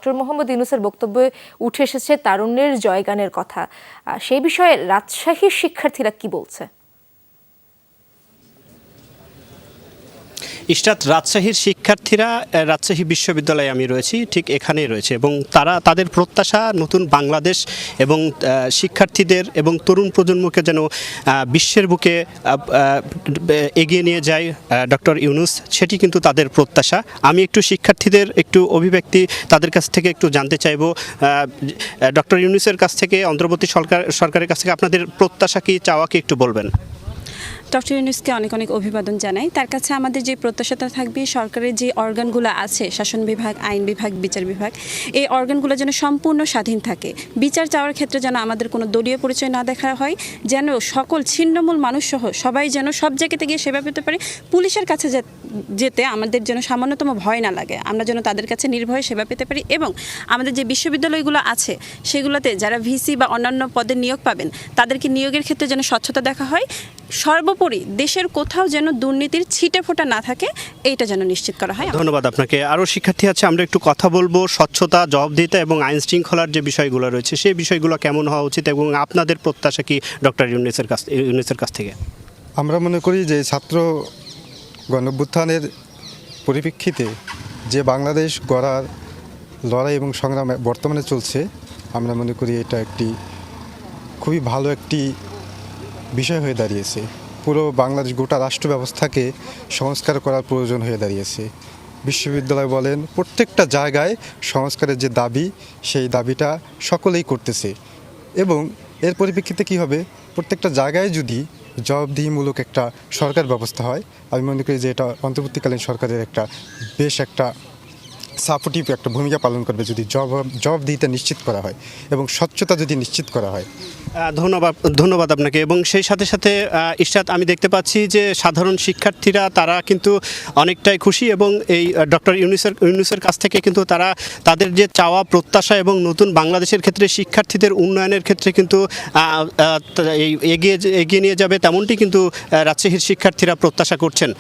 Doctor Mohammad ইউনূসের বক্তব্যে উঠে এসেছে তারুণ্যের জয়গানের কথা। সেই বিষয়ে রাজশাহীর শিক্ষার্থীরা কি বলছে? ইশরাত, রাজশাহীর শিক্ষার্থীরা রাজশাহী বিশ্ববিদ্যালয়ে আমি রয়েছি, ঠিক এখানেই রয়েছে এবং তাদের প্রত্যাশা নতুন বাংলাদেশ এবং শিক্ষার্থীদের এবং তরুণ প্রজন্মকে যেন বিশ্বের বুকে এগিয়ে নিয়ে যায় ডক্টর ইউনূস, সেটি কিন্তু তাদের প্রত্যাশা। আমি একটু শিক্ষার্থীদের একটু অভিব্যক্তি তাদের কাছ থেকে একটু জানতে চাইব। ডক্টর ইউনূসের কাছ থেকে, অন্তর্বর্তী সরকারের কাছ থেকে আপনাদের প্রত্যাশা কি, চাওয়া কি একটু বলবেন? ডক্টর ইউনূসকে অনেক অনেক অভিবাদন জানাই। তার কাছে আমাদের যে প্রত্যাশাটা থাকবে, সরকারের যে অর্গানগুলো আছে, শাসন বিভাগ, আইন বিভাগ, বিচার বিভাগ, এই অর্গানগুলো যেন সম্পূর্ণ স্বাধীন থাকে। বিচার চাওয়ার ক্ষেত্রে যেন আমাদের কোনো দলীয় পরিচয় না দেখা হয়, যেন সকল ছিন্নমূল মানুষসহ সবাই যেন সব জায়গাতে গিয়ে সেবা পেতে পারে। পুলিশের কাছে যেতে আমাদের যেন সামান্যতম ভয় না লাগে, আমরা যেন তাদের কাছে নির্ভয়ে সেবা পেতে পারি। এবং আমাদের যে বিশ্ববিদ্যালয়গুলো আছে সেগুলোতে যারা ভিসি বা অন্যান্য পদে নিয়োগ পাবেন, তাদেরকে নিয়োগের ক্ষেত্রে যেন স্বচ্ছতা দেখা হয়। সর্বোপরি দেশের কোথাও যেন দুর্নীতির ছিটে ফোঁটা না থাকে, এইটা যেন নিশ্চিত করা হয়। ধন্যবাদ আপনাকে। আরও শিক্ষার্থী আছে, আমরা একটু কথা বলবো। স্বচ্ছতা, জবাবদিহিতা এবং আইন শৃঙ্খলার যে বিষয়গুলো রয়েছে, সেই বিষয়গুলো কেমন হওয়া উচিত এবং আপনাদের প্রত্যাশা কি ডক্টর ইউনূসের কাছ থেকে? আমরা মনে করি যে ছাত্র গণঅভ্যুত্থানের পরিপ্রেক্ষিতে যে বাংলাদেশ গড়ার লড়াই এবং সংগ্রাম বর্তমানে চলছে, আমরা মনে করি এটা একটি খুবই ভালো একটি বিষয় হয়ে দাঁড়িয়েছে। পুরো বাংলাদেশ গোটা রাষ্ট্র ব্যবস্থাকে সংস্কার করার প্রয়োজন হয়ে দাঁড়িয়েছে। বিশ্ববিদ্যালয় বলেন, প্রত্যেকটা জায়গায় সংস্কারের যে দাবি, সেই দাবিটা সকলেই করতেছে। এবং এর পরিপ্রেক্ষিতে কী হবে, প্রত্যেকটা জায়গায় যদি জবাবদিহিমূলক একটা সরকার ব্যবস্থা হয়, আমি মনে করি যে এটা অন্তর্বর্তীকালীন সরকারের একটা বেশ একটা সাপোর্টিভ একটা ভূমিকা পালন করবে, যদি জবাবদিহিতা নিশ্চিত করা হয় এবং স্বচ্ছতা যদি নিশ্চিত করা হয়। ধন্যবাদ আপনাকে। এবং সেই সাথে সাথে ইশরাত, আমি দেখতে পাচ্ছি যে সাধারণ শিক্ষার্থীরা তারা কিন্তু অনেকটাই খুশি এবং এই ডক্টর ইউনূসের কাছ থেকে কিন্তু তারা তাদের যে চাওয়া, প্রত্যাশা এবং নতুন বাংলাদেশের ক্ষেত্রে শিক্ষার্থীদের উন্নয়নের ক্ষেত্রে কিন্তু এগিয়ে নিয়ে যাবে, তেমনটি কিন্তু রাজশাহীর শিক্ষার্থীরা প্রত্যাশা করছেন।